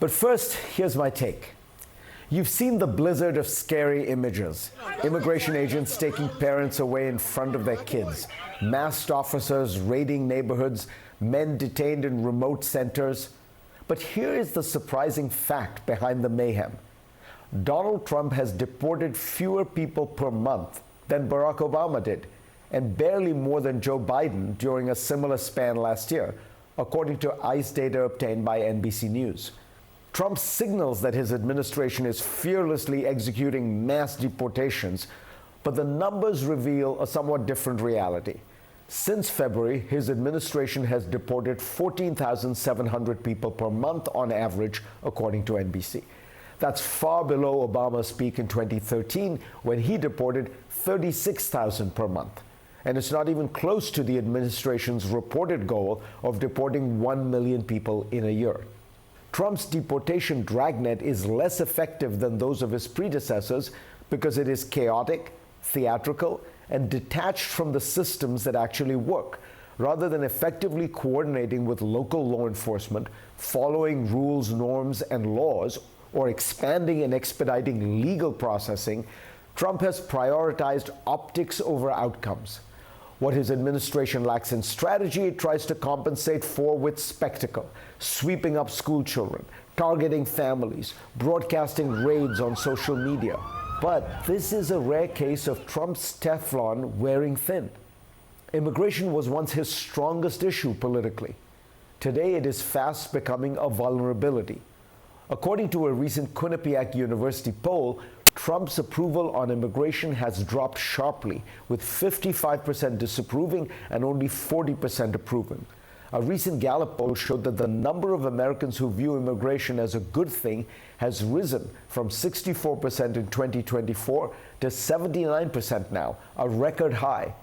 But first, here's my take. You've seen the blizzard of scary images. Immigration agents taking parents away in front of their kids, masked officers raiding neighborhoods, men detained in remote centers. But here is the surprising fact behind the mayhem. Donald Trump has deported fewer people per month than Barack Obama did, and barely more than Joe Biden during a similar span last year, according to ICE data obtained by NBC News. Trump signals that his administration is fearlessly executing mass deportations, but the numbers reveal a somewhat different reality. Since February, his administration has deported 14,700 people per month on average, according to NBC. That's far below Obama's peak in 2013, when he deported 36,000 per month. And it's not even close to the administration's reported goal of deporting 1 million people in a year. Trump's deportation dragnet is less effective than those of his predecessors because it is chaotic, theatrical, and detached from the systems that actually work, rather than effectively coordinating with local law enforcement, following rules, norms, and laws, or expanding and expediting legal processing. Trump has prioritized optics over outcomes. What his administration lacks in strategy, it tries to compensate for with spectacle, sweeping up school children, targeting families, broadcasting raids on social media. But this is a rare case of Trump's Teflon wearing thin. Immigration was once his strongest issue politically. Today, it is fast becoming a vulnerability. According to a recent Quinnipiac University poll, Trump's approval on immigration has dropped sharply, with 55% disapproving and only 40% approving. A recent Gallup poll showed that the number of Americans who view immigration as a good thing has risen from 64% in 2024 to 79% now, a record high.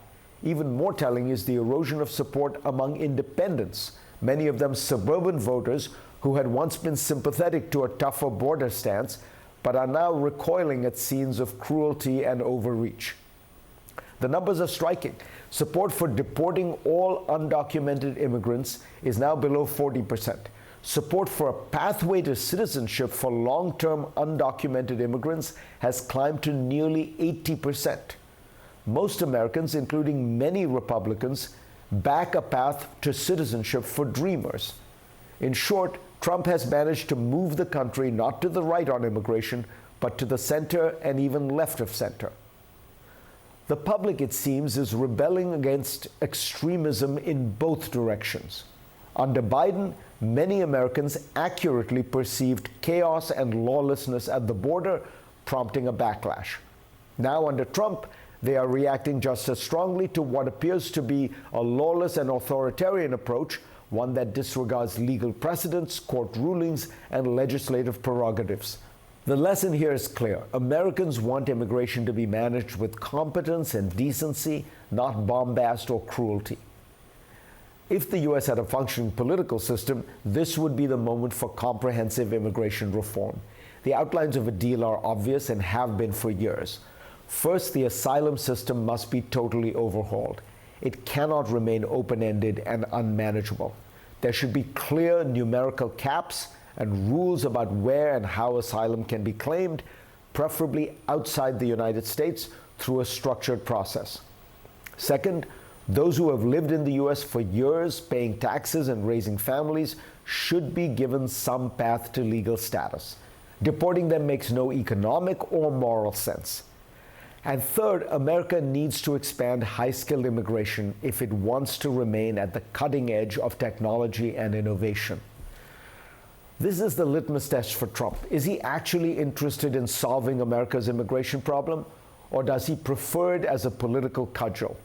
Even more telling is the erosion of support among independents, many of them suburban voters who had once been sympathetic to a tougher border stance, but are now recoiling at scenes of cruelty and overreach. The numbers are striking. Support for deporting all undocumented immigrants is now below 40%. Support for a pathway to citizenship for long-term undocumented immigrants has climbed to nearly 80%. Most Americans, including many Republicans, back a path to citizenship for dreamers. In short, Trump has managed to move the country not to the right on immigration, but to the center and even left of center. The public, it seems, is rebelling against extremism in both directions. Under Biden, many Americans accurately perceived chaos and lawlessness at the border, prompting a backlash. Now, under Trump, they are reacting just as strongly to what appears to be a lawless and authoritarian approach, one that disregards legal precedents, court rulings, and legislative prerogatives. The lesson here is clear. Americans want immigration to be managed with competence and decency, not bombast or cruelty. If the U.S. had a functioning political system, this would be the moment for comprehensive immigration reform. The outlines of a deal are obvious and have been for years. First, the asylum system must be totally overhauled. It cannot remain open-ended and unmanageable. There should be clear numerical caps and rules about where and how asylum can be claimed, preferably outside the United States through a structured process. Second, those who have lived in the U.S. for years, paying taxes and raising families, should be given some path to legal status. Deporting them makes no economic or moral sense. And third, America needs to expand high-skilled immigration if it wants to remain at the cutting edge of technology and innovation. This is the litmus test for Trump. Is he actually interested in solving America's immigration problem, or does he prefer it as a political cudgel?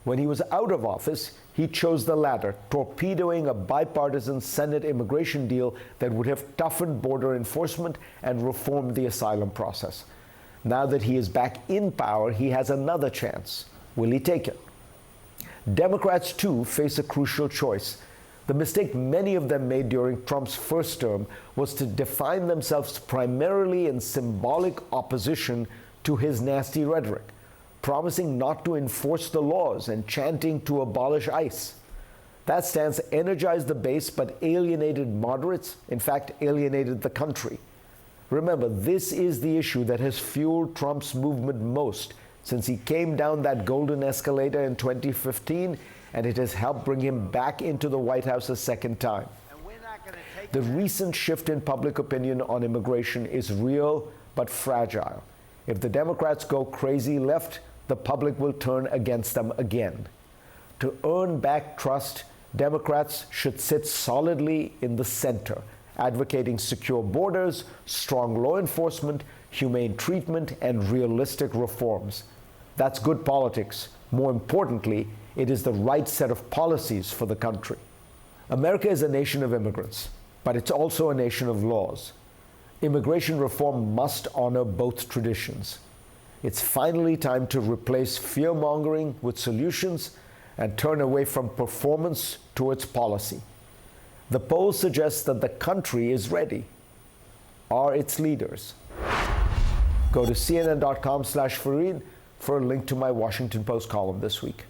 When he was out of office, he chose the latter, torpedoing a bipartisan Senate immigration deal that would have toughened border enforcement and reformed the asylum process. Now that he is back in power, he has another chance. Will he take it? Democrats, too, face a crucial choice. The mistake many of them made during Trump's first term was to define themselves primarily in symbolic opposition to his nasty rhetoric, promising not to enforce the laws and chanting to abolish ICE. That stance energized the base but alienated moderates, in fact, alienated the country. Remember, this is the issue that has fueled Trump's movement most since he came down that golden escalator in 2015, and it has helped bring him back into the White House a second time. The recent shift in public opinion on immigration is real but fragile. If the Democrats go crazy left, the public will turn against them again. To earn back trust, Democrats should sit solidly in the center, advocating secure borders, strong law enforcement, humane treatment, and realistic reforms. That's good politics. More importantly, it is the right set of policies for the country. America is a nation of immigrants, but it's also a nation of laws. Immigration reform must honor both traditions. It's finally time to replace fear-mongering with solutions and turn away from performance towards policy. The polls suggest that the country is ready. Are its leaders? Go to cnn.com/Fareed for a link to my Washington Post column this week.